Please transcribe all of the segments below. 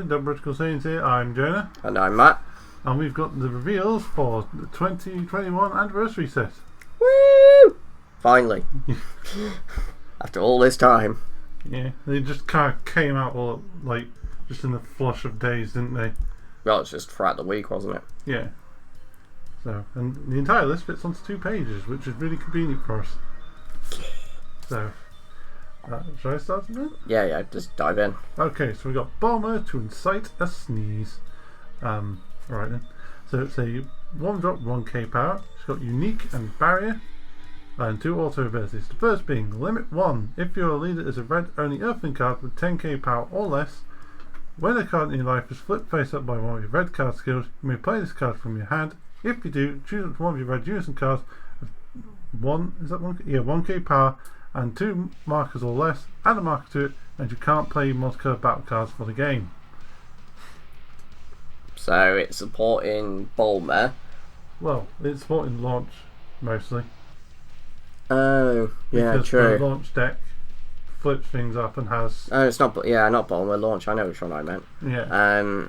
Britical Saiyans here. I'm Jonah. And I'm Matt. And we've got the reveals for the 2021 anniversary set. Woo! Finally. After all this time. Yeah, they just kind of came out all like just in the flush of days, didn't they? Well, it's just throughout the week, wasn't it? Yeah. So, and the entire list fits onto 2 pages, which is really convenient for us. So, shall I start then? Yeah, just dive in. Okay, so we got Fermer to incite a sneeze. Right then. So it's a 1-drop 1k power. It's got unique and barrier, and 2 auto abilities. The first being limit 1. If your leader is a red only earthling card with 10k power or less, when a card in your life is flipped face up by one of your red card skills, you may play this card from your hand. If you do, choose one of your red unison cards of 1k power and 2 markers or less, add a marker to it, and you can't play multicolored battle cards for the game. So it's supporting Bulma. Well, it's supporting launch mostly. Oh, yeah, because true. The launch deck flips things up and has. Oh, it's not. Yeah, not Bulma. Launch. I know which one I meant. Yeah.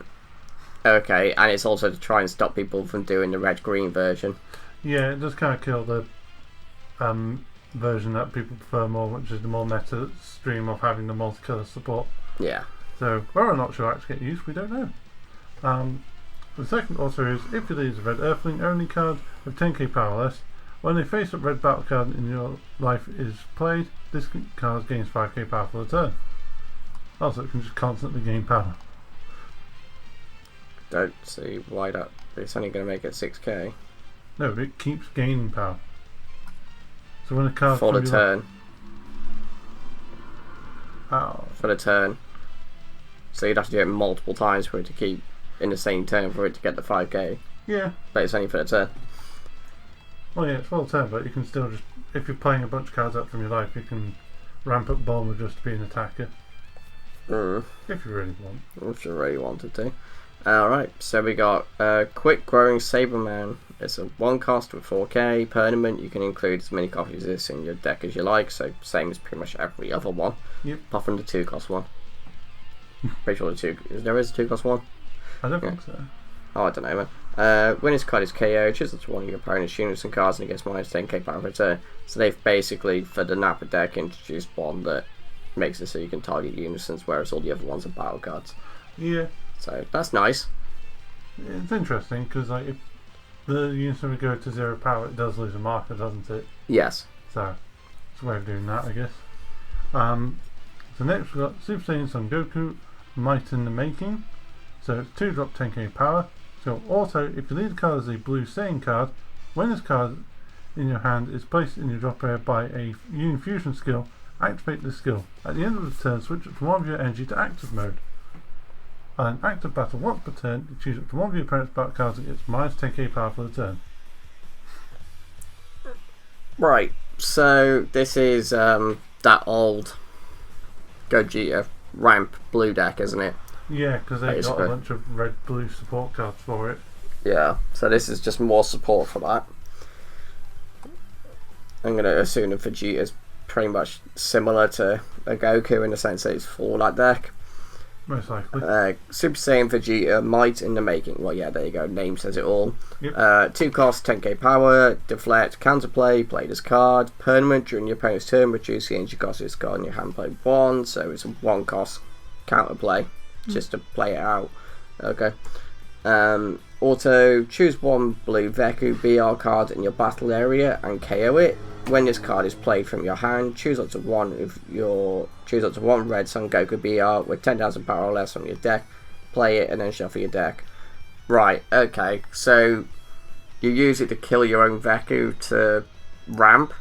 Okay, and it's also to try and stop people from doing the red-green version. Yeah, it does kind of kill the version that people prefer more, which is the more meta stream of having the multicolour support. Yeah. So whether or not she'll actually get used, we don't know. The second also is if you leave a red earthling only card with 10k power or less, when a face-up red battle card in your life is played, this card gains 5k power for the turn. Also, it can just constantly gain power. Don't see why that. It's only going to make it 6k. No, it keeps gaining power. So when a card for the turn. For the turn. So you'd have to do it multiple times for it to keep in the same turn for it to get the 5k. Yeah. But it's only for the turn. Well, yeah, it's for the turn, but you can still just, if you're playing a bunch of cards up from your life, you can ramp up Bulma just to be an attacker. If you really want. If you really wanted to. Alright, so we got Quick Growing Saberman. It's a 1 cost with 4k. Permanent, you can include as many copies of this in your deck as you like, so same as pretty much every other one. Yep. Apart from the 2 cost one. Pretty sure there is a 2 cost one? I don't think so. Oh, I don't know, man. When his card is KO, choose one of your opponent's units and cards and it gets minus 10k power per turn. So they've basically, for the Nappa deck, introduced one that makes it so you can target unisons, whereas all the other ones are battle cards. Yeah. So that's nice. It's interesting because like if the unison would go to 0 power, it does lose a marker, doesn't it? Yes. So it's a way of doing that, I guess. So next we've got Super Saiyan Son Goku, Might in the Making. So it's 2-drop 10k power. So also, if your lead card is a blue Saiyan card, when this card in your hand is placed in your drop area by a Unifusion skill, activate this skill. At the end of the turn, switch it from one of your energy to active mode. And active battle once per turn, you choose it from one of your opponent's battle cards and gets minus 10k power for the turn. Right, so this is that old Gogeta ramp blue deck, isn't it? Yeah, because they've got a bunch of red-blue support cards for it. Yeah, so this is just more support for that. I'm going to assume that Vegeta is pretty much similar to a Goku in the sense that it's for that deck. Most likely. Super Saiyan Vegeta, Might in the Making. Well, yeah, there you go. Name says it all. Yep. 2 cost, 10k power, deflect, counterplay, play this card. Permanent, during your opponent's turn, reduce the energy cost of this card in your hand play 1. So it's a 1 cost counterplay, just to play it out. Okay. Auto, choose 1 blue Veku BR card in your battle area and KO it. When this card is played from your hand, choose up to one red Son Goku BR with 10,000 power or less on your deck, play it and then shuffle your deck. Right, okay, so you use it to kill your own Veku to ramp,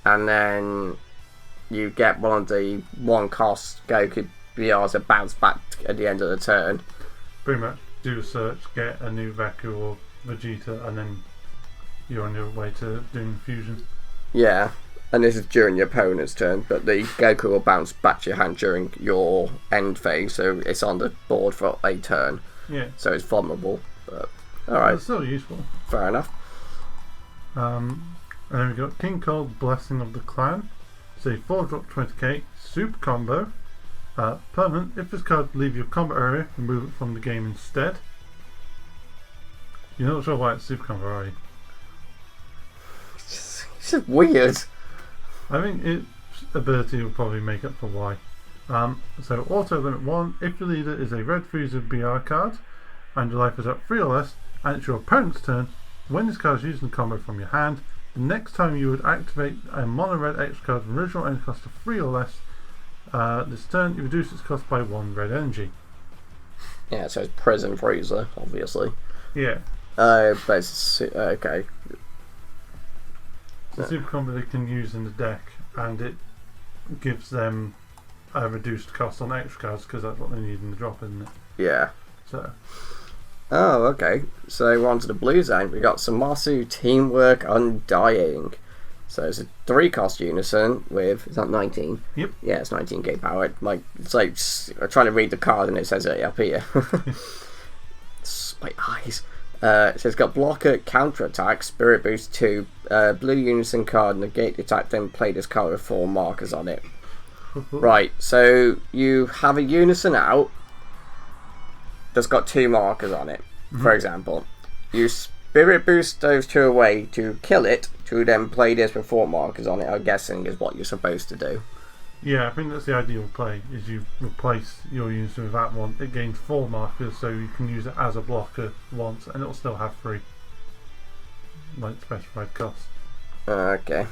and then you get one of the 1 cost Goku BRs that bounce back at the end of the turn. Pretty much do a search, get a new Veku or Vegeta, and then you're on your way to doing the fusion. Yeah, and this is during your opponent's turn, but the Goku will bounce back to your hand during your end phase, so it's on the board for a turn. Yeah. So it's vulnerable, but alright. It's still useful. Fair enough. And then we've got King Cold, Blessing of the Clan. It's a 4-drop 20k super combo. Permanent, if this card leaves your combat area, remove it from the game instead. You're not sure why it's super combo, are you? It's just weird. I think its ability will probably make up for why. So auto limit 1, if your leader is a red freezer BR card and your life is at 3 or less and it's your opponent's turn, when this card is used in combo from your hand, the next time you would activate a mono red extra card with original energy cost of 3 or less, this turn you reduce its cost by 1 red energy. Yeah, so it's prison freezer, obviously. Yeah. But it's okay. It's a super combo they can use in the deck, and it gives them a reduced cost on extra cards because that's what they need in the drop, isn't it? Yeah. So. Oh, okay. So we're on to the blue zone. We got Samasu, Teamwork, Undying. So it's a 3-cost unison with, is that 19? Yep. Yeah, it's 19k power. It's like I'm trying to read the card and it says it up here. It's my eyes. So it's got blocker, counter attack, spirit boost 2, blue unison card, negate the attack, then play this card with 4 markers on it. Right, so you have a unison out that's got 2 markers on it, for example. You spirit boost those 2 away to kill it, to then play this with 4 markers on it, I'm guessing is what you're supposed to do. Yeah, I think that's the ideal play, is you replace your unison with that one. It gains 4 markers, so you can use it as a blocker once, and it'll still have 3. Like specified cost. Okay.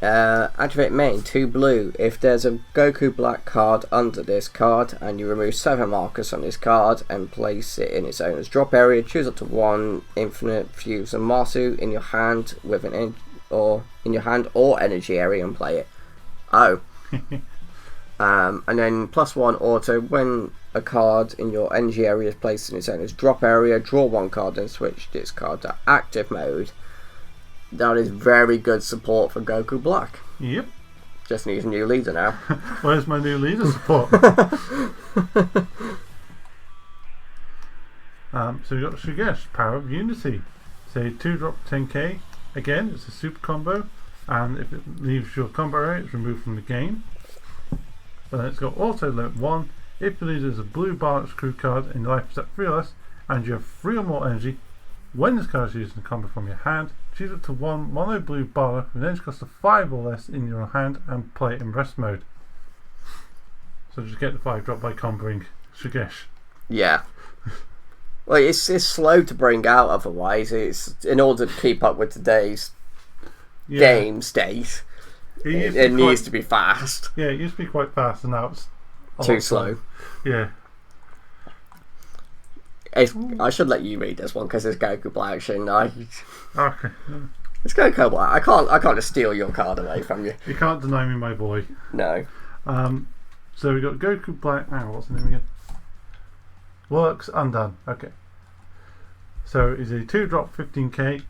Activate main, 2 blue. If there's a Goku black card under this card, and you remove 7 markers from this card, and place it in its owner's drop area, choose up to 1 infinite fuse and Masu in your hand with an or energy area and play it. Oh. And then +1 auto, when a card in your energy area is placed in its owner's drop area, draw 1 card and switch this card to active mode. That is very good support for Goku Black. Yep. Just needs a new leader now. Where's my new leader support? So we've got Shigesh, Power of Unity. Say 2-drop 10k. Again, it's a super combo, and if it leaves your combo area, it's removed from the game. But then it's got auto limit 1. If the leader is a blue Bardock crew card and your life is at 3 or less, and you have 3 or more energy, when this card is used in combo from your hand, choose up to 1 mono blue Bardock with an energy cost of 5 or less in your hand and play it in rest mode. So just get the 5-drop by comboing Shigesh. Yeah. Well, it's slow to bring out otherwise. It's in order to keep up with today's game state. It needs to be fast. Yeah, it used to be quite fast, and now it's too slow. Yeah. I should let you read this one because it's Goku Black, shouldn't I? Okay. It's Goku Black. I can't just steal your card away from you. You can't deny me my boy. No. So we got Goku Black. What's the name again? Works Undone. Okay. So it's a 2-drop 15k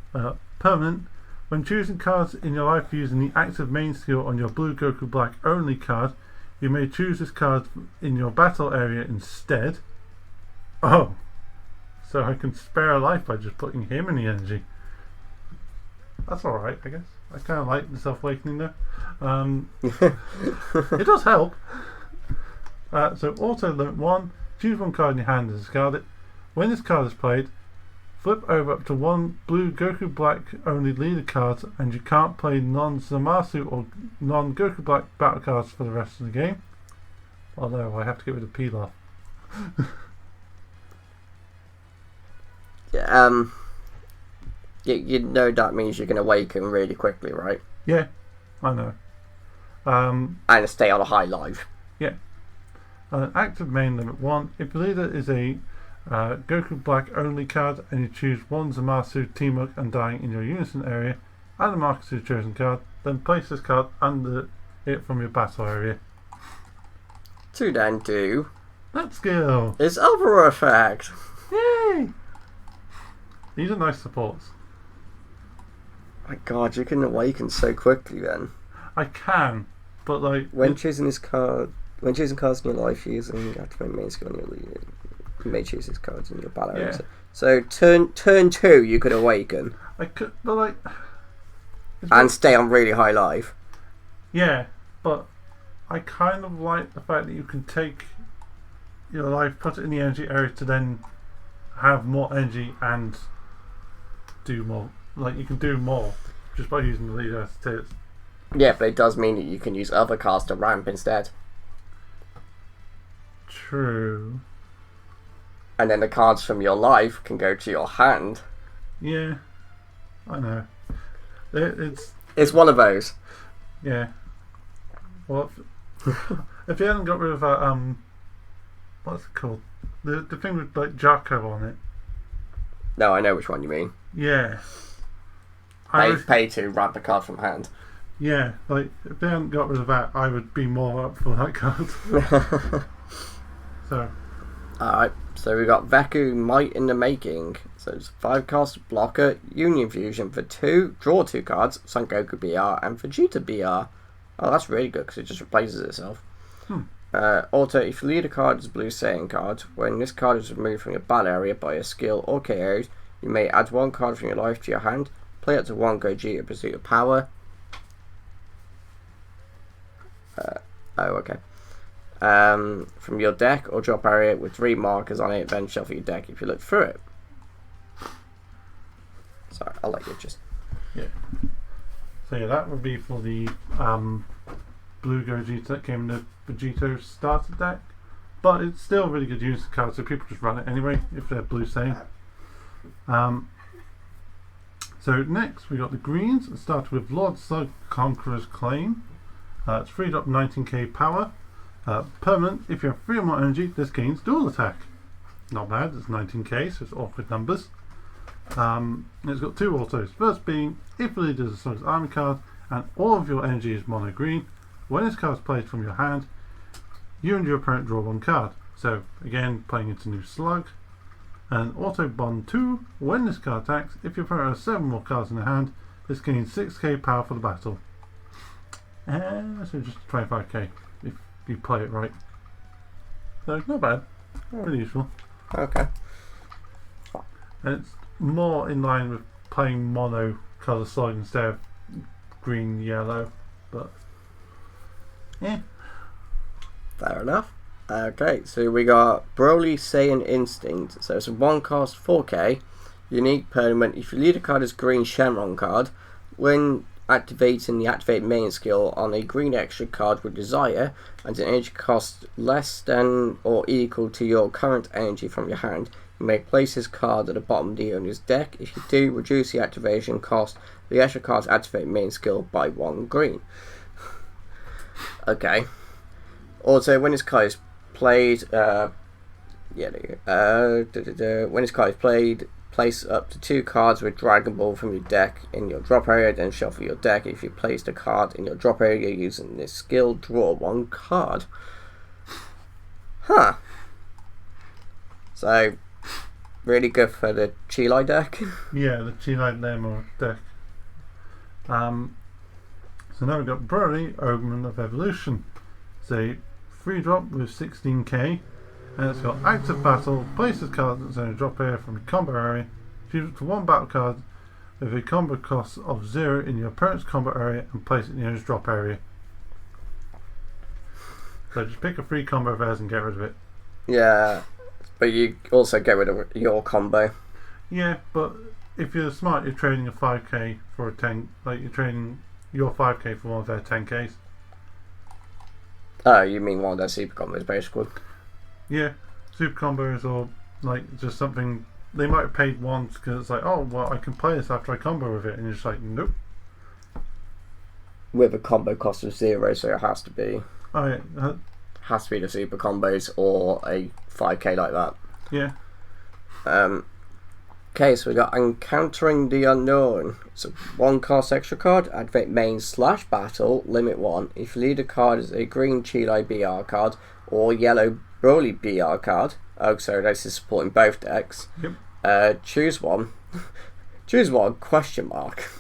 permanent. When choosing cards in your life using the active main skill on your blue Goku Black only card, you may choose this card in your battle area instead. Oh. So I can spare a life by just putting him in the energy. That's alright, I guess. I kind of like the self-awakening though. It does help. So auto limit 1. Choose 1 card in your hand and discard it. When this card is played, flip over up to 1 blue Goku Black only leader cards, and you can't play non-Zamasu or non-Goku Black battle cards for the rest of the game. Although I have to get rid of Pilaf. You know that means you can awaken really quickly, right? Yeah, I know. And stay on a high life. Yeah. Active main limit 1. If the leader is a Goku Black only card and you choose 1 Zamasu, Teamwork, Undying in your unison area, add a marker to the chosen card, then place this card under it from your battle area. To then do that skill. It's Overall Effect. Yay! These are nice supports. My God, you can awaken so quickly then. I can, but like when choosing cards in your life using activate main skill on your leader, you may choose these cards in your battle area. So turn 2 you could awaken. I could, but like and stay on really high life. Yeah, but I kind of like the fact that you can take your life, put it in the energy area to then have more energy and do more. Like, you can do more just by using the leader as it is. Yeah, but it does mean that you can use other cards to ramp instead. True. And then the cards from your life can go to your hand. Yeah, I know. It's one of those. Yeah. Well, if you hadn't got rid of that, what's it called? The thing with like Jarko on it. No, I know which one you mean. Yeah. Pay to ramp a card from hand. Yeah, like if they hadn't got rid of that, I would be more up for that card. So. Alright, so we got Veku Might in the Making. So it's 5 cost blocker, Union Fusion for 2, draw 2 cards, Son Goku BR and Vegeta BR. Oh, that's really good because it just replaces itself. Also, if you lead a card as a blue Saiyan card, when this card is removed from your battle area by a skill or KO'd, you may add 1 card from your life to your hand, play up to 1 Gogeta Pursuit of Power. Okay. From your deck or drop area with 3 markers on it, then shuffle your deck if you look through it. Sorry, I'll let you just. Yeah. So yeah, that would be for the blue Gogeta that came in the Vegito starter deck, but it's still a really good use of card, so people just run it anyway if they're blue Saiyan. So next we got the greens. It started with Lord Slug Conqueror's Claim. It's 3-drop 19k power. Permanent. If you have 3 or more energy, this gains dual attack. Not bad. It's 19k, so it's awkward numbers. It's got 2 autos. First being, if the leader is a Slug's army card and all of your energy is mono green, when this card is played from your hand, you and your opponent draw 1 card. So again, playing into new Slug. And auto bond 2, when this card attacks, if your opponent has 7 more cards in their hand, this gains 6k power for the battle. So just 25k if you play it right. So not bad. Really useful. Okay. And it's more in line with playing mono colour Slug instead of green yellow, but yeah. Fair enough. Okay, so we got Broly Saiyan Instinct. So it's a 1 cost 4k unique permanent. If you lead a card as green Shenron card, when activating the activate main skill on a green extra card with desire and an energy cost less than or equal to your current energy from your hand, you may place this card at the bottom of the owner's deck. If you do, reduce the activation cost of the extra card's activate main skill by 1 green. Okay. Also, when this card is played, when this card is played, place up to 2 cards with Dragon Ball from your deck in your drop area, then shuffle your deck. If you place the card in your drop area using this skill, draw 1 card. Huh. So, really good for the Chilai deck. Yeah, the Chilai Lemur deck. So now we've got Broly, Omen of Evolution. It's a 3-drop with 16k. And it's got active battle, place this card that's in a drop area from your combo area, choose it to 1 battle card with a combo cost of 0 in your opponent's combo area and place it in your drop area. So just pick a free combo of theirs and get rid of it. Yeah, but you also get rid of your combo. Yeah, but if you're smart, you're trading a 5k for a 10, like you're trading your 5k for one of their 10ks. Oh, you mean one of their super combos basically. Yeah, super combos or like just something they might have paid once because it's like, oh well, I can play this after I combo with it, and you're just like, nope. With a combo cost of 0, so it has to be. Oh yeah, has to be the super combos or a 5k like that. Yeah. Okay, so we got Encountering the Unknown. It's a 1 cost extra card, activate main / battle, limit 1. If you lead a card as a green Chilai BR card or yellow Broly BR card, oh so this is supporting both decks. Yep. Choose one. Choose one, question mark.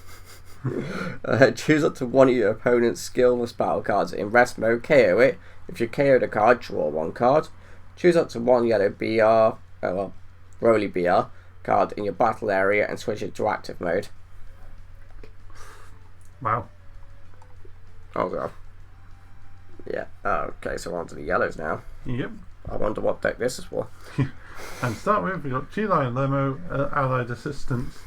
Choose up to 1 of your opponent's skillless battle cards in rest mode, KO it. If you KO the card, draw 1 card. Choose up to 1 yellow Broly BR card in your battle area and switch it to active mode. Wow. Oh god. Yeah. Okay, so on to the yellows now. Yep. I wonder what deck this is for. And to start with, we've got Chilai and Lemo, Allied Assistance.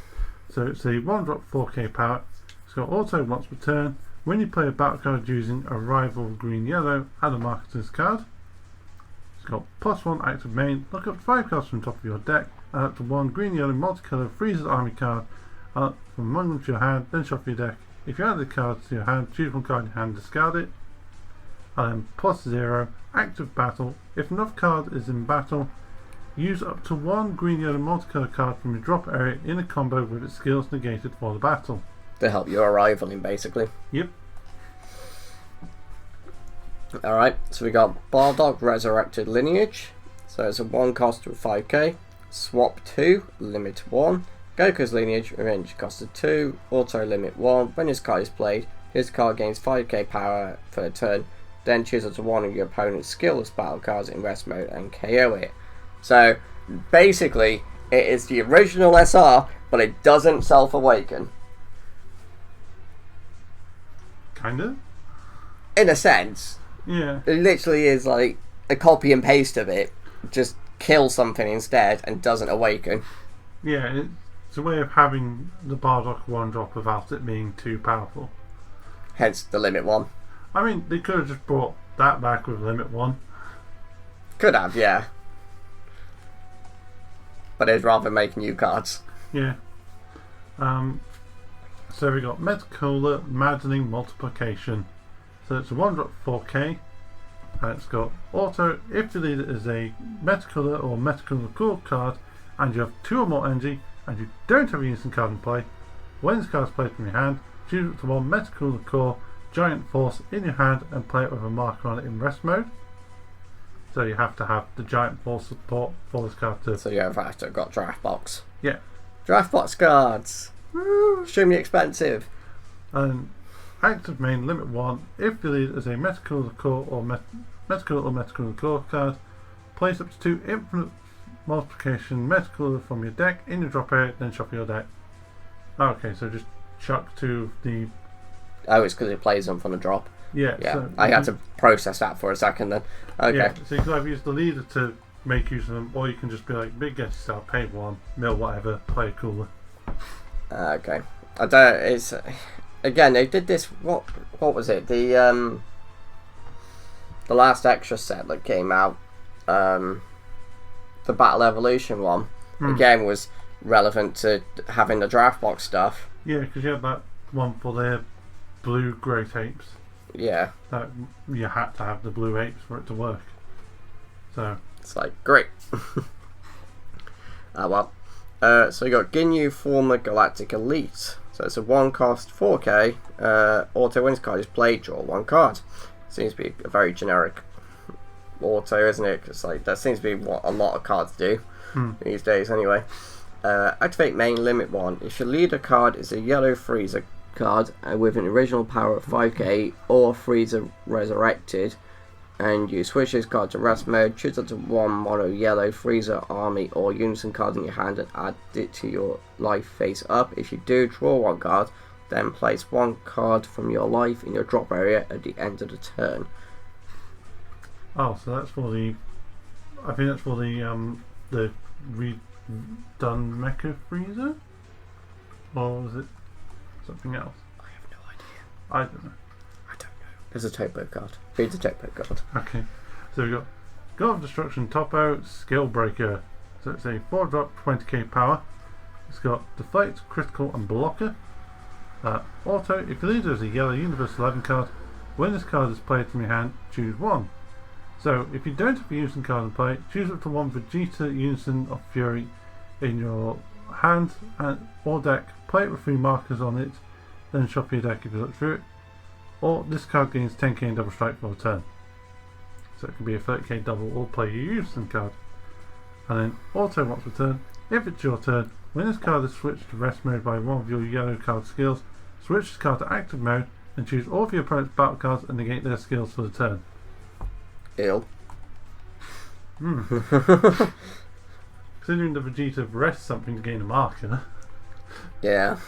So it's a 1-drop 4k power. It's got auto once per turn. When you play a battle card using a rival green-yellow, add a marker to this card. It's got +1 active main. Look up 5 cards from the top of your deck, and up to 1 green-yellow multicolour Freezer's Army card from among them to your hand, then shuffle your deck. If you add the cards to your hand, choose one card in your hand, discard it. And then +0 active battle. If enough card is in battle, use up to 1 green-yellow multicolour card from your drop area in a combo with its skills negated for the battle. To help your rivaling, basically. Yep. Alright, so we got Bardock Resurrected Lineage. So it's a 1 cost with 5k. Swap 2, limit 1. Goku's Lineage, range cost of 2. Auto limit 1. When his card is played, his card gains 5k power for a turn. Then choose up to 1 of your opponent's skillless battle cards in rest mode and KO it. So basically, it is the original SR, but it doesn't self-awaken. Kinda? In a sense. Yeah. It literally is like a copy and paste of it. Just kill something instead and doesn't awaken. Yeah, it's a way of having the Bardock 1-drop without it being too powerful. Hence the limit 1. I mean, they could have just brought that back with limit 1. Could have, yeah. But they'd rather make new cards. Yeah. So we got Metacola Maddening Multiplication. So it's a 1-drop 4k. And it's got auto. If the leader is a Metacola or Metacola core card, and you have 2 or more energy, and you don't have a instant card in play, when this card is played from your hand, choose up to 1 Metacola core Giant Force in your hand and play it with a marker on it in rest mode. So you have to have the Giant Force support for this card too. So you have actually got draft box. Yeah. Draft box cards. Woo! Extremely expensive. And active main limit 1. If the leader is a Metacola core or Metacola core card, place up to 2 infinite multiplication Metacola from your deck in your drop area, then shuffle your deck. Okay, so just chuck 2 of the. Oh, it's because it plays them from the drop. Yeah. Yeah. So I had to process that for a second then. Okay. Yeah, so you can either use the leader to make use of them, or you can just be like, big get yourself, pay 1, mill whatever, play a cooler. Okay. I don't. It's again. They did this. What was it? The last extra set that came out. The Battle Evolution one. Again was relevant to having the draft box stuff. Yeah, because you had that one for the blue great apes. Yeah. That you had to have the blue apes for it to work. So it's like great. Well. So you got Ginyu Fermer Galactic Elite. So it's a 1 cost 4k. Auto wins card is played, draw 1 card. Seems to be a very generic auto, isn't it? Because like that seems to be what a lot of cards do these days anyway. Activate main limit 1. If your leader card is a yellow freezer card with an original power of 5k or freezer resurrected, and you switch this card to rest mode, choose up to 1 mono yellow freezer army or unison card in your hand and add it to your life face up. If you do, draw 1 card, then place 1 card from your life in your drop area at the end of the turn. Oh, so that's for the. I think that's for the redone Mecha Freezer, or was it something else? I have no idea. I don't know. There's a topo card. Read the topo card. Okay, so we've got God of Destruction top out, Skill Breaker. So it's a 4-drop 20k power. It's got Deflate, Critical and Blocker. Auto, if your leader is a yellow Universal 11 card, when this card is played from your hand, choose 1. So if you don't have a Unison card in play, choose up to 1 Vegeta Unison of Fury in your hand or deck, play it with 3 markers on it, then shuffle your deck if you look through it. Or this card gains 10k in double strike for a turn. So it can be a 30k double or play your Unison card. And then auto once per turn. If it's your turn, when this card is switched to rest mode by one of your yellow card skills, switch this card to active mode and choose all of your opponent's battle cards and negate their skills for the turn. Ill. Considering the Vegeta rests something to gain a marker. Yeah.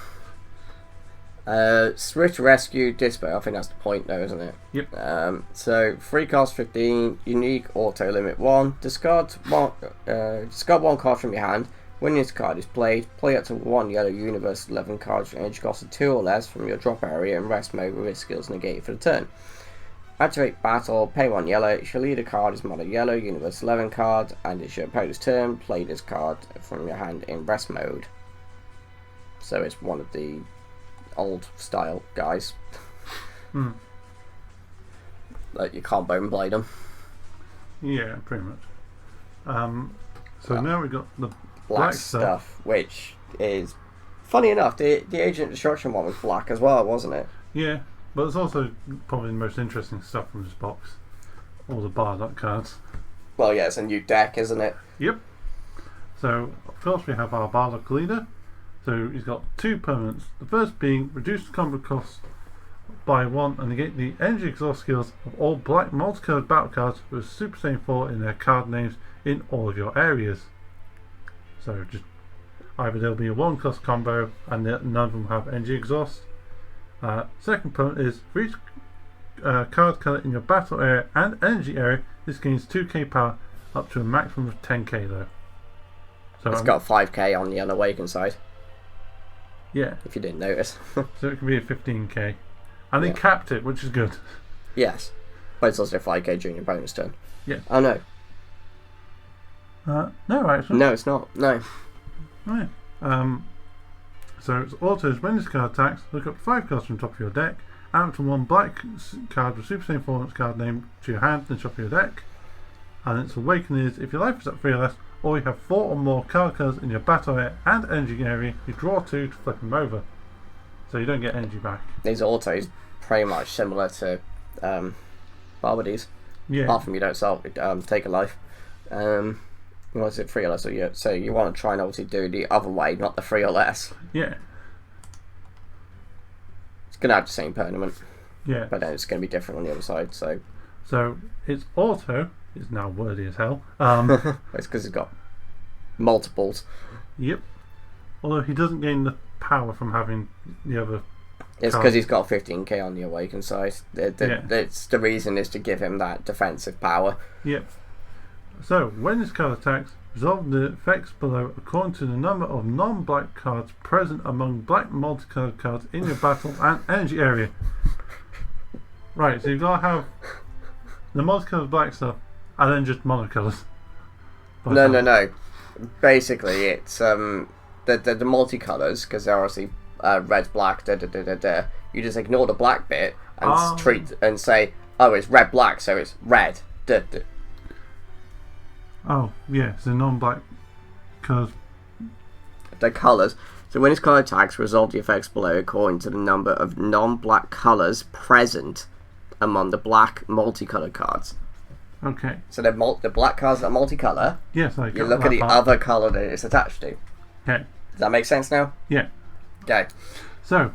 Switch, rescue, display. I think that's the point though, isn't it? Yep. So free cost 15, unique, auto limit 1. Discard one card from your hand. When this card is played, play up to 1 yellow universe 11 cards with energy cost of 2 or less from your drop area in rest mode with its skills negated for the turn. Activate battle, pay 1 yellow. If your leader card is mono yellow, universe 11 card, and it's your opponent's turn, play this card from your hand in rest mode. So it's one of the old style guys. Like you can't bone blade them. Yeah, pretty much. So now we've got the black stuff, which is funny enough. The Agent Destruction one was black as well, wasn't it? Yeah, but it's also probably the most interesting stuff from this box. All the Bardock cards. Well, yeah, it's a new deck, isn't it? Yep. So of course we have our Bardock leader. So he's got 2 permanents. The first being reduce the combo cost by 1 and negate the energy exhaust skills of all black multicolored battle cards with Super Saiyan 4 in their card names in all of your areas. So just either there'll be a 1-cost combo and none of them have energy exhaust. Second permanent is for each card colour in your battle area and energy area, this gains 2k power up to a maximum of 10k though. So it's got 5k on the unawakened side. Yeah. If you didn't notice. So it can be a 15k. And they Yeah. capped it, which is good. Yes. But it's also 5k during your bonus turn. Yeah. Oh no. No, actually. No, it's not. No. Oh, yeah. So it's autos when this card attacks, look up 5 cards from the top of your deck, add up to 1 black card with Super Saiyan 4 card name to your hand, then top of your deck. And its awaken is if your life is at 3 or less, or you have 4 or more card cards in your battle area and energy area, you draw 2 to flip them over. So you don't get energy back. These autos pretty much similar to Barbody's. Yeah. Apart from you don't take a life. Was it 3 or less? So you want to try and obviously do the other way, not the 3 or less. Yeah. It's going to have the same permanent. Yeah. But then it's going to be different on the other side. So its auto is now wordy as hell. It's because it's got multiples. Yep. Although he doesn't gain the power from having the other. It's because he's got 15k on the awakened side. Yeah. It's the reason is to give him that defensive power. Yep. So when this card attacks, resolve the effects below according to the number of non-black cards present among black multicolored cards in your battle and energy area. Right, so you've got to have the multicolored black stuff and then just monocolors. No. Basically, it's the multicolors because they're obviously red, black, You just ignore the black bit and treat and say, oh, it's red, black, so it's red. Oh, yeah, so non-black colours. The colours. So when this card attacks, resolve the effects below according to the number of non-black colours present among the black multicolored cards. Okay. So the black cards that are multicolour. Yes, I You look at the other colour that it's attached to. Okay. Does that make sense now? Yeah. Okay. So,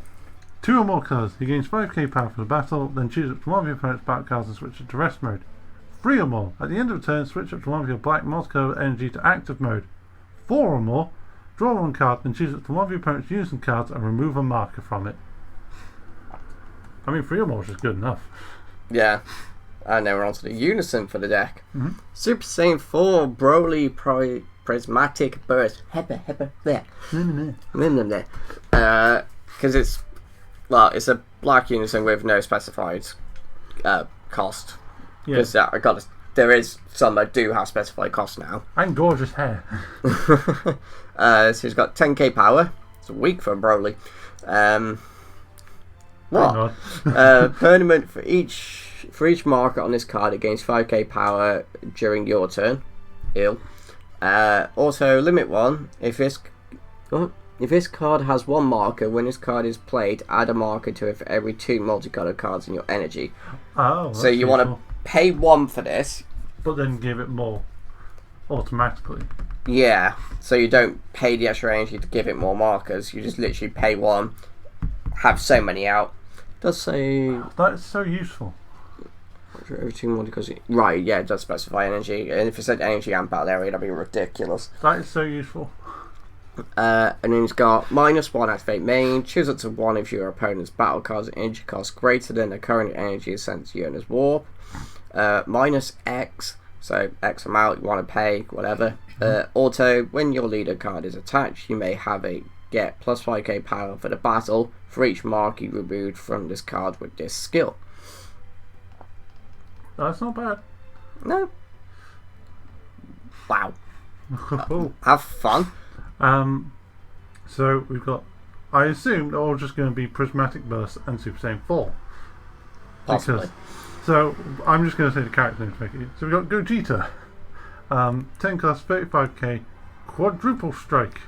2 or more colours. He gains 5k power for the battle, then choose up to 1 of your opponent's battle cards and switch it to rest mode. 3 or more. At the end of the turn, switch up to 1 of your black multicolored energy to active mode. 4 or more. Draw 1 card, then choose up to 1 of your opponent's unison cards and remove a marker from it. I mean, 3 or more is just good enough. Yeah. And then we're on to the unison for the deck. Mm-hmm. Super Saiyan 4 Broly Prismatic Burst. There. Because it's a black unison with no specified cost. Yes. Because there is some that do have specified cost now. And gorgeous hair. So he's got 10k power. It's weak for Broly. Permanent for each marker on this card, it gains 5k power during your turn. Also limit 1. If this card has 1 marker, when this card is played, add a marker to it for every 2 multicolored cards in your energy. Oh, so you want to pay 1 for this, but then give it more automatically. Yeah, so you don't pay the extra energy to give it more markers. You just literally pay 1, have so many out. It does say that is so useful. Every 2 multicolored. Right, yeah, it does specify energy, and if it said energy and battle area, that'd be ridiculous. That is so useful. And then he's got -1 activate main. Choose up to 1 if your opponent's battle card's energy cost greater than the current energy sent to you in his warp. -X, so X amount you want to pay, whatever. Auto, when your leader card is attached, you may have a get plus 5k power for the battle for each mark you removed from this card with this skill. That's not bad. No. Wow. Have fun. So we've got, I assume they're all just going to be Prismatic Burst and Super Saiyan 4. Possibly. So I'm just going to say the character names. So we've got Gogeta. 10 cost, 35k, Quadruple Strike.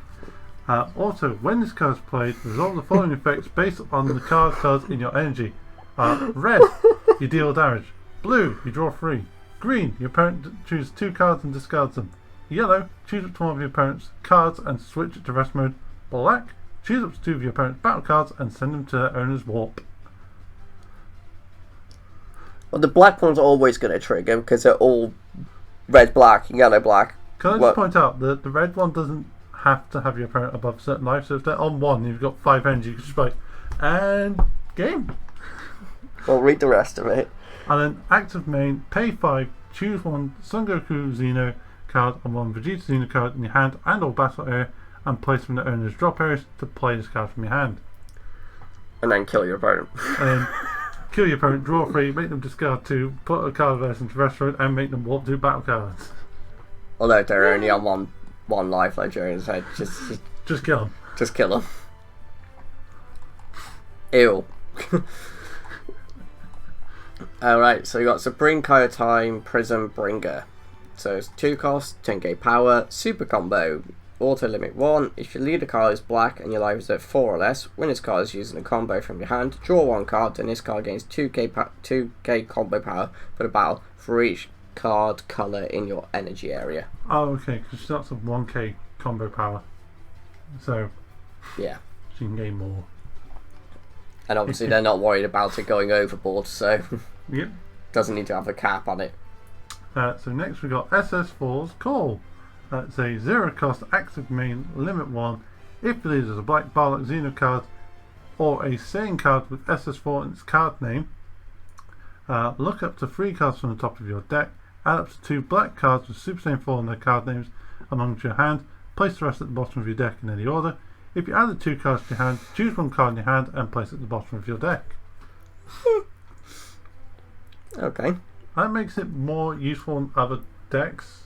Also, when this card is played, resolve the following effects based on the cards in your energy. Red, you deal damage. Blue, you draw 3. Green, your opponent chooses 2 cards and discards them. Yellow, choose up to 1 of your opponent's cards and switch it to rest mode. Black, choose up to 2 of your opponent's battle cards and send them to their owner's warp. Well, the black one's always going to trigger because they're all red, black, yellow, black. Can I just point out that the red one doesn't have to have your opponent above a certain life, so if they're on 1 and you've got 5 energy, you can just be like, and game. Well, read the rest of it. And then active main, pay 5, choose 1 Son Goku Xeno card and 1 Vegeta Xeno card in your hand and or battle area and place them in the owner's drop areas to play this card from your hand. And then kill your opponent. And then kill your opponent, draw 3, make them discard 2, put a card verse into rest mode and make them warp 2 battle cards. Although they're only on one life, like Jerry said, just kill them. Just kill them. Ew. Alright, so you got Supreme Time Prism Bringer. So it's 2 cost, 10k power, super combo, auto limit 1. If your leader card is black and your life is at 4 or less, when this card is using a combo from your hand, draw 1 card, and this card gains 2k combo power for the battle for each card colour in your energy area. Oh, okay, because she starts with 1k combo power. So, yeah, she can gain more. And obviously they're not worried about it going overboard, so yep. Doesn't need to have a cap on it. So next we got SS4's Call. It's a 0 cost active main, limit 1. If the leader is a black Bardock Xeno card or a Saiyan card with SS4 in its card name, look up to 3 cards from the top of your deck, add up to 2 black cards with Super Saiyan 4 in their card names amongst your hand, place the rest at the bottom of your deck in any order. If you add the 2 cards to your hand, choose 1 card in your hand and place it at the bottom of your deck. Okay. That makes it more useful in other decks,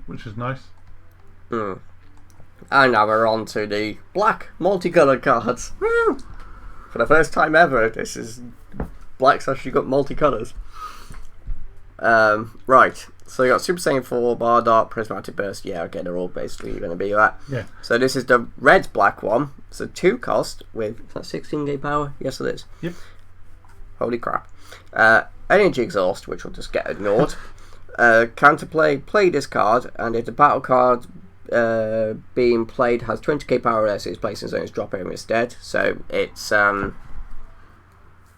which is nice. And now we're on to the black multicoloured cards. Woo! For the first time ever, this is black's actually got multicolours. Right, so you got Super Saiyan 4, Bardock, Prismatic Burst. Yeah, okay, they're all basically going to be that. Yeah. So this is the red black one. It's a 2 cost with, is that 16k power? Yes, it is. Yep. Holy crap. Energy Exhaust, which will just get ignored. Counterplay, play this card, and if the battle card being played has 20k power or less, it's placed in its drop area instead. So it's blah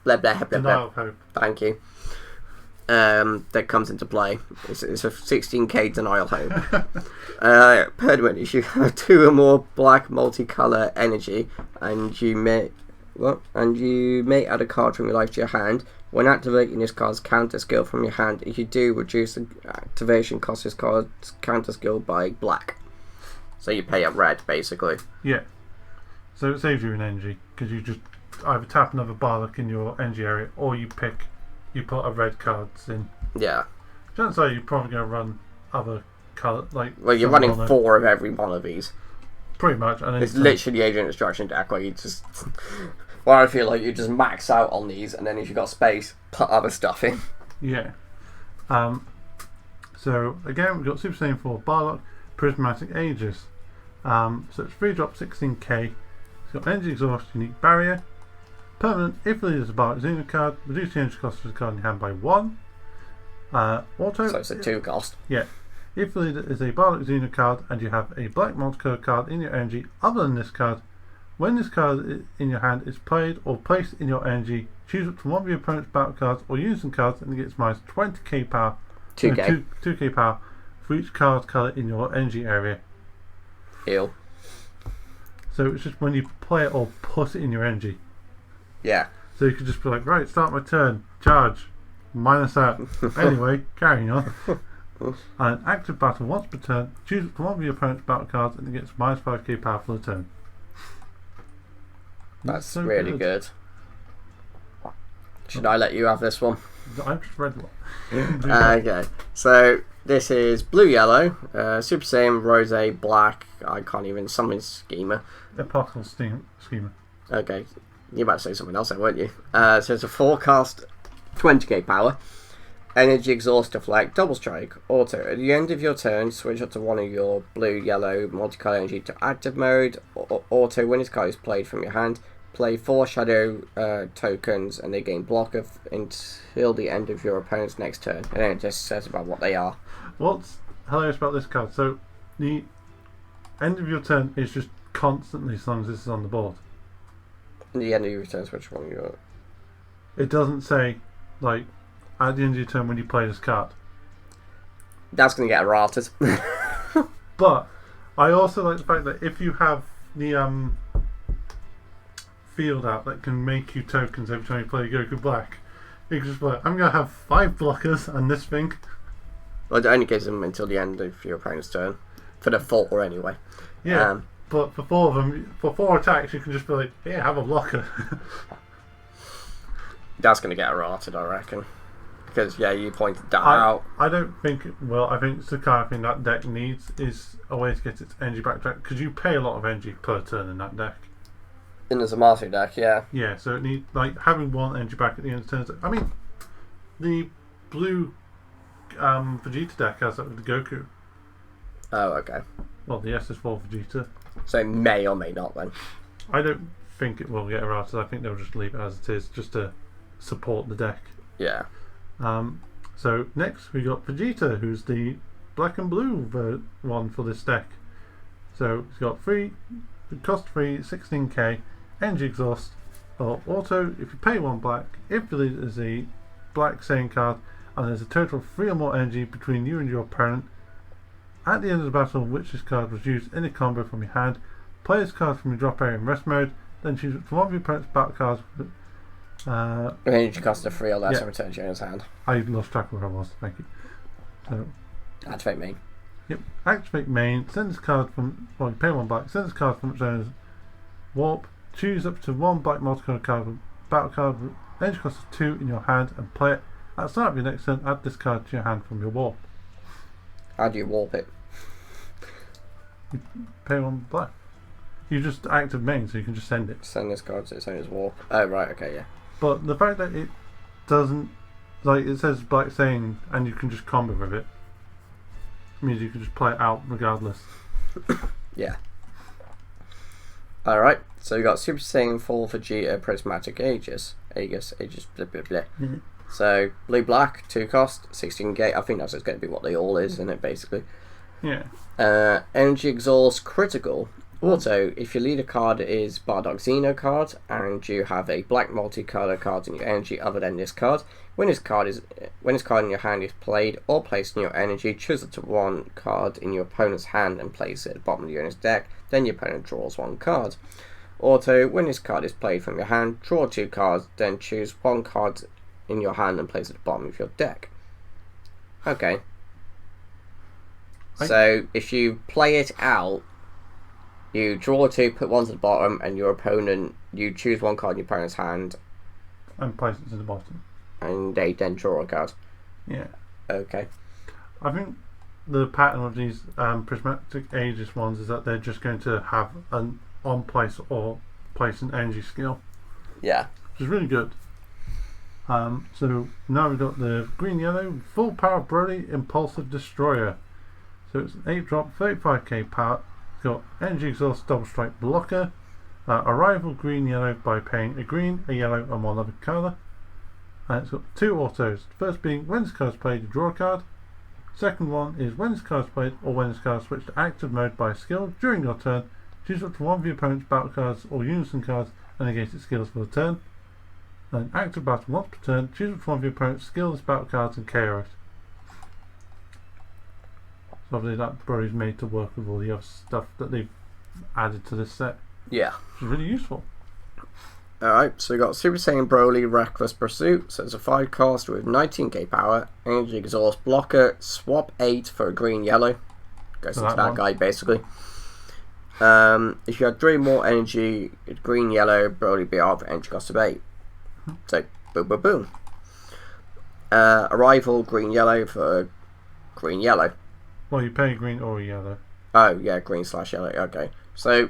blah blah blah. Thank you. That comes into play. It's a 16k denial hope. Permanent, if you have 2 or more black multicolour energy, and you may add a card from your life to your hand. When activating this card's counter skill from your hand, if you do, reduce the activation cost of this card's counter skill by black. So you pay up red, basically. Yeah. So it saves you in energy, because you just either tap another Bardock in your energy area, or you put a red cards in. Yeah. Chances are you're probably going to run other colour, like... Well, you're running 4 of every one of these. Pretty much. And then it's literally Agent Instruction deck where you just... Well, I feel like you just max out on these, and then if you've got space, put other stuff in. Yeah. So, again, we've got Super Saiyan 4, Bardock, Prismatic, Aegis. So it's 3 drop, 16k. It's got Energy Exhaust, Unique Barrier. Permanent, if the leader's a Bardock Xeno card, reduce the energy cost of the card in your hand by 1. Auto. So it's a 2 cost. Yeah. If the leader is a Bardock Xeno card and you have a black multicolored card in your energy other than this card, when this card in your hand is played or placed in your energy, choose up to 1 of your opponent's battle cards or use some cards and it gets minus 20k power. 2k power for each card colour in your energy area. Ew. So it's just when you play it or put it in your energy. Yeah. So you could just be like, right, start my turn, charge, minus that. Anyway, carrying on. And active battle once per turn, choose up to one of your opponent's battle cards and it gets minus 5k power for the turn. That's so really good. Should I let you have this one? I've just read one. Okay, so this is blue yellow, Super Saiyan, Rose, black. I can't even summon schema. Apostle schema. Okay, you about to say something else then, weren't you? So it's a forecast 20k power. Energy exhaust deflect, double strike, auto. At the end of your turn, switch up to one of your blue, yellow, multicolour energy to active mode. Auto, when this card is played from your hand, play 4 shadow tokens and they gain block of until the end of your opponent's next turn. And then it just says about what they are. What's hilarious about this card? So the end of your turn is just constantly as long as this is on the board. At the end of your turn, switch one of your... It doesn't say, like, at the end of your turn when you play this card. That's going to get errated. But I also like the fact that if you have the field out that can make you tokens every time you play Goku Black, you can just be like, I'm going to have 5 blockers and this thing. Well, it only gives them until the end of your opponent's turn. For the 4 anyway. Yeah, but for 4 of them, for 4 attacks, you can just be like, yeah, have a blocker. That's going to get errated, I reckon. Because, yeah, you pointed that out. I don't think it will. I think it's the kind of thing that deck needs is a way to get its energy back. Because you pay a lot of energy per turn in that deck. In the Zamasu deck, yeah. Yeah, so it needs, like, having 1 energy back at the end of turns. I mean, the blue Vegeta deck has that with the Goku. Oh, okay. Well, the SS4 Vegeta. So it may or may not then. I don't think it will get errated. I think they'll just leave it as it is, just to support the deck. Yeah. So next we got Vegeta, who's the black and blue one for this deck. So it's got cost 3, 16k, energy exhaust, or auto. If you pay 1 black, if you lead as a black Saiyan card, and there's a total of 3 or more energy between you and your opponent. At the end of the battle in which this card was used in a combo from your hand, play this card from your drop area in rest mode, then choose it from one of your opponent's battle cards. Energy cost of 3 or less yeah. and return to your hand. I lost track of where I was, thank you. So, activate main. Yep, activate main, send this card from, well, you pay 1 black, send this card from its owner's warp, choose up to 1 black multicolour card with battle card with energy cost of 2 in your hand and play it. At the start of your next turn, add this card to your hand from your warp. How do you warp it? You pay 1 black. You just active main, so you can just send it. Send this card to its owner's warp. Oh, right, okay, yeah. But the fact that it doesn't, like, it says black Saiyan and you can just combo with it, means you can just play it out regardless. Yeah. Alright, so we got Super Saiyan 4 Vegeta, Prismatic, Aegis, blah blah blah. Mm-hmm. So, blue black, 2 cost, 16k. I think that's just going to be what they all is, isn't it, basically? Yeah. Energy exhaust, critical. Auto, if your leader card is Bardock Xeno card and you have a black multicolour card in your energy other than this card, when this card in your hand is played or placed in your energy, choose up to 1 card in your opponent's hand and place it at the bottom of your opponent's deck, then your opponent draws 1 card. Auto, when this card is played from your hand, draw 2 cards, then choose 1 card in your hand and place it at the bottom of your deck. Okay. So if you play it out, you draw 2, put 1 to the bottom, and your opponent, you choose 1 card in your opponent's hand. And place it to the bottom. And they then draw a card. Yeah. Okay. I think the pattern of these Prismatic Aegis ones is that they're just going to have an on place or place an energy skill. Yeah. Which is really good. So now we've got the green yellow full power Brody Impulsive Destroyer. So it's an 8-drop, 35k power. It's got energy exhaust, double strike blocker. Arrival green yellow by paying a green, a yellow, and 1 other colour. And it's got 2 autos. The first being when this card is played, you draw a card. Second one is when this card is played or when this card is switched to active mode by a skill during your turn. Choose up to 1 of your opponent's battle cards or unison cards and negate its skills for the turn. Then active battle once per turn. Choose up to 1 of your opponent's skills, battle cards, and KO it. So obviously that Brody's made to work with all the other stuff that they've added to this set. Yeah. Which is really useful. Alright, so we got Super Saiyan Broly Reckless Pursuit. So it's a 5 cost with 19k power, energy exhaust blocker, swap 8 for a green yellow. Goes into that guy basically. If you had 3 more energy, green yellow, Broly BR for energy cost of 8. So boom boom boom. Arrival green yellow for green yellow. Well, you pay green or yellow. Oh yeah, green / yellow. Okay, so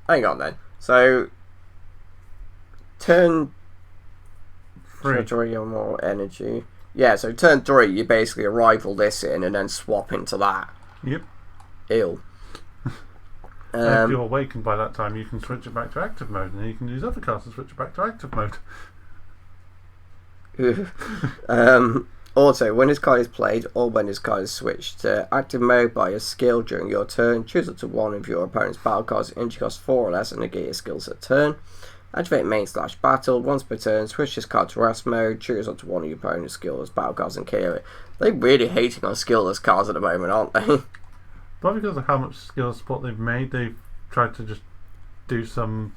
hang on then. So turn 3 or more energy. Yeah, so turn 3, you basically arrival this in and then swap into that. Yep. Ew. If you're awakened by that time, you can switch it back to active mode, and then you can use other cards to switch it back to active mode. Also, when this card is played or when this card is switched to active mode by a skill during your turn, choose up to 1 of your opponent's battle cards, energy cost 4 or less, and negate your skills at turn. Activate main / battle once per turn, switch this card to rest mode, choose up to 1 of your opponent's skills, battle cards, and KO it. They're really hating on skillless cards at the moment, aren't they? But because of how much skill support they've made, they've tried to just do some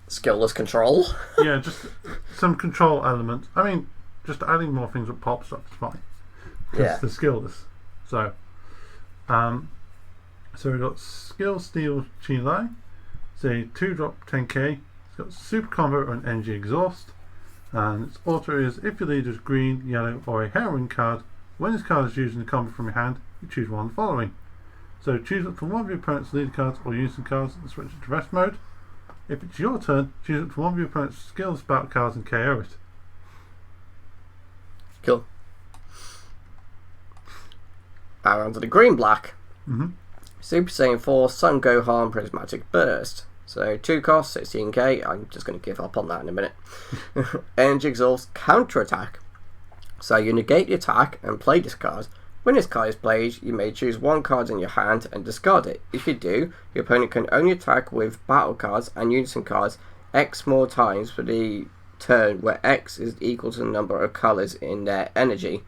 skillless control. Yeah, just some control elements. I mean, just adding more things with pop stuff is fine. Because they're skillless. So we've got Skill Steel Chilai. It's a 2-drop 10k. It's got Super Combo and Energy Exhaust. And its auto is if your leader is green, yellow, or a heroine card, when this card is used in a combo from your hand, you choose one of the following. So choose up from one of your opponent's leader cards or unison cards and switch it to rest mode. If it's your turn, choose up from one of your opponent's skills battle cards and KO it. Cool. Now onto the green black. Super Saiyan 4 Son Gohan Prismatic Burst. So 2 costs, 16k. I'm just going to give up on that in a minute. Energy Exhaust Counter Attack. So you negate the attack and play this card. When this card is played, you may choose 1 card in your hand and discard it. If you do, your opponent can only attack with battle cards and unison cards X more times for the turn, where X is equal to the number of colours in their energy.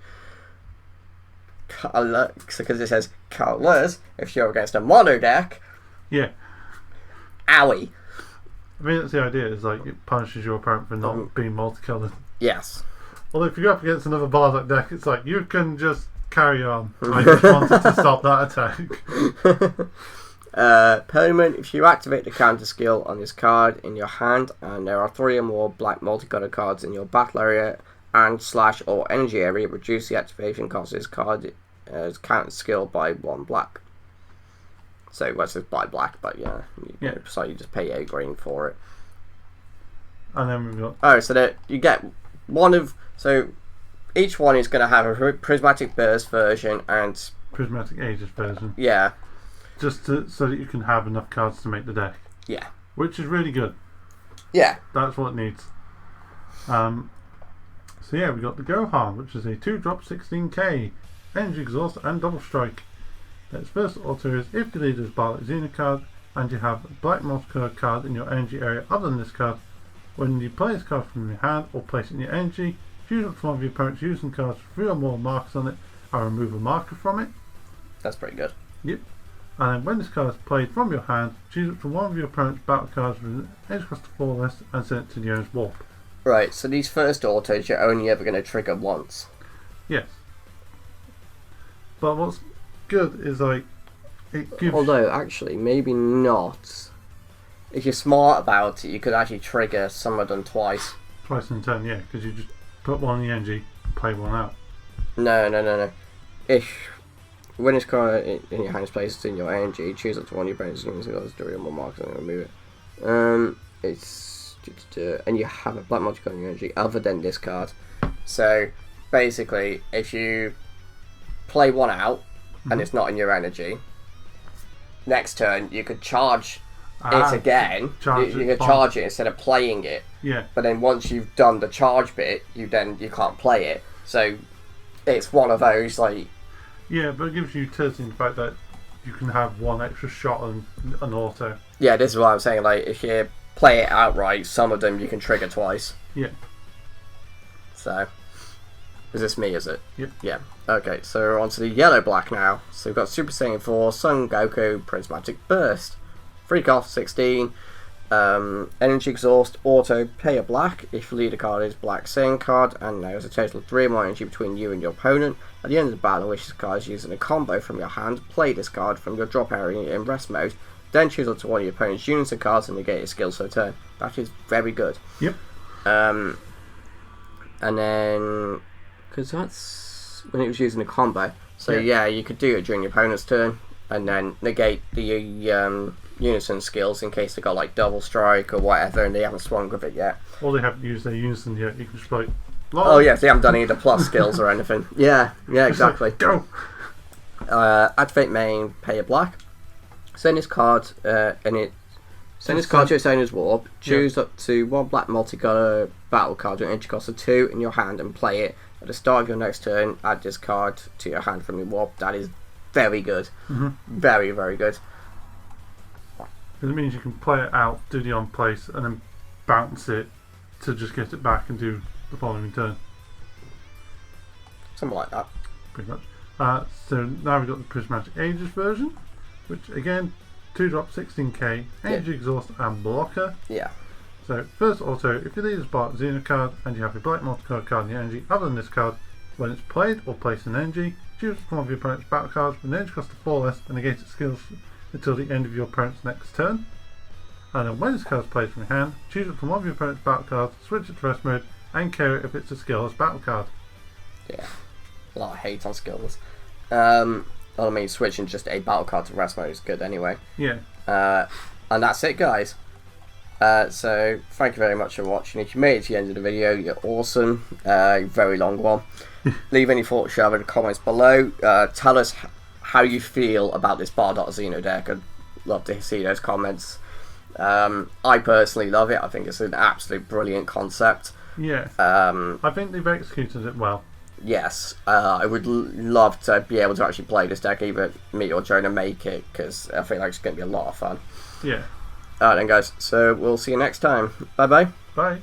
Because it says colours, if you're against a mono deck. Yeah. Owie. I mean, that's the idea, is like it punishes your opponent for not being multicoloured. Yes. Although if you go up against another Bardock deck, it's like you can just carry on. I just wanted to stop that attack. Permanent, if you activate the counter skill on this card in your hand and there are 3 or more black multicolored cards in your battle area and / or energy area, reduce the activation cost of this card as counter skill by 1 black. So well, it says by black, but so you just pay 8 green for it. And then we've got... Oh, so that you get one of... So each one is going to have a Prismatic Burst version and... Prismatic Aegis version. Yeah. Just so that you can have enough cards to make the deck. Yeah. Which is really good. Yeah. That's what it needs. So yeah, we got the Gohan, which is a 2-drop 16k, Energy Exhaust and Double Strike. Its first auto is if your leader is Bardock Xena card and you have a black multicolored card in your energy area other than this card, when you play this card from your hand or place it in your energy, choose up from one of your opponent's using cards with 3 or more markers on it and remove a marker from it. That's pretty good. Yep. And then when this card is played from your hand, choose up from one of your opponent's battle cards with an edge cost of 4 less and send it to the owner's warp. Right, so these first autos you're only ever going to trigger once. Yes. But what's good is like it gives... Although actually maybe not. If you're smart about it, you could actually trigger some of them twice. Twice in turn, yeah, because you just put one in the energy, play one out. No. If when this card in your hand is placed in your energy, choose up to 1 of your opponent's units and 3 or more markers and remove it. It's and you have a black multicolour in your energy other than this card. So basically, if you play one out and it's not in your energy, next turn you could charge it again. You could charge it instead of playing it. Yeah. But then once you've done the charge bit, you can't play it. So it's one of those like. Yeah, but it gives you utility in the fact that you can have 1 extra shot on an auto. Yeah, this is what I'm saying. Like if you play it outright, some of them you can trigger twice. Yeah. So, is this me, is it? Yep. Yeah. Okay, so we're on to the yellow black now. So we've got Super Saiyan 4, Son Goku, Prismatic Burst. 3 cost, 16. Energy exhaust, auto, pay a black. If your leader card is black, same card, and there's a total of 3 more energy between you and your opponent. At the end of the battle, which this card is using a combo from your hand, play this card from your drop area in rest mode. Then choose up to one of your opponent's units and cards and negate his skills for a turn. That is very good. Yep. And then, because that's when it was using a combo. So yeah, you could do it during your opponent's turn, and then negate the unison skills in case they got like double strike or whatever, and they haven't swung with it yet. Or they haven't used their unison yet. You can just like. Oh yes, they haven't done any of the plus skills or anything. Yeah, exactly. Go. Activate main, pay a black. Send this card, send this card to its owner's warp. Choose up to 1 black multicolour battle card with an energy cost of 2 in your hand and play it. At the start of your next turn, add this card to your hand from your warp. That is very good. Very, very good. Because it means you can play it out, do the on place, and then bounce it to just get it back and do the following turn. Something like that. Pretty much. So now we've got the Prismatic Aegis version, which again, 2-drop 16k, energy exhaust and blocker. Yeah. So first auto, if you lead a Spark Xeno card and you have a black multicolour card in your energy other than this card, when it's played or placed in energy, choose one of your opponent's battle cards with an energy cost of 4 less and negate its skills until the end of your opponent's next turn. And then when this card is played from your hand, choose it from one of your opponent's battle cards, switch it to rest mode, and KO it if it's a skillless battle card. Yeah, a lot of hate on skills. I mean, switching just a battle card to rest mode is good anyway. Yeah. And that's it, guys. So thank you very much for watching. If you made it to the end of the video, you're awesome. Very long one. Leave any thoughts you have in the comments below. Tell us how you feel about this Bardock Xeno deck. I'd love to see those comments. I personally love it. I think it's an absolute brilliant concept. Yeah. I think they've executed it well. Yes. I would love to be able to actually play this deck, either me or Jonah make it, because I feel like it's going to be a lot of fun. Yeah. Alright then, guys. So we'll see you next time. Bye-bye. Bye.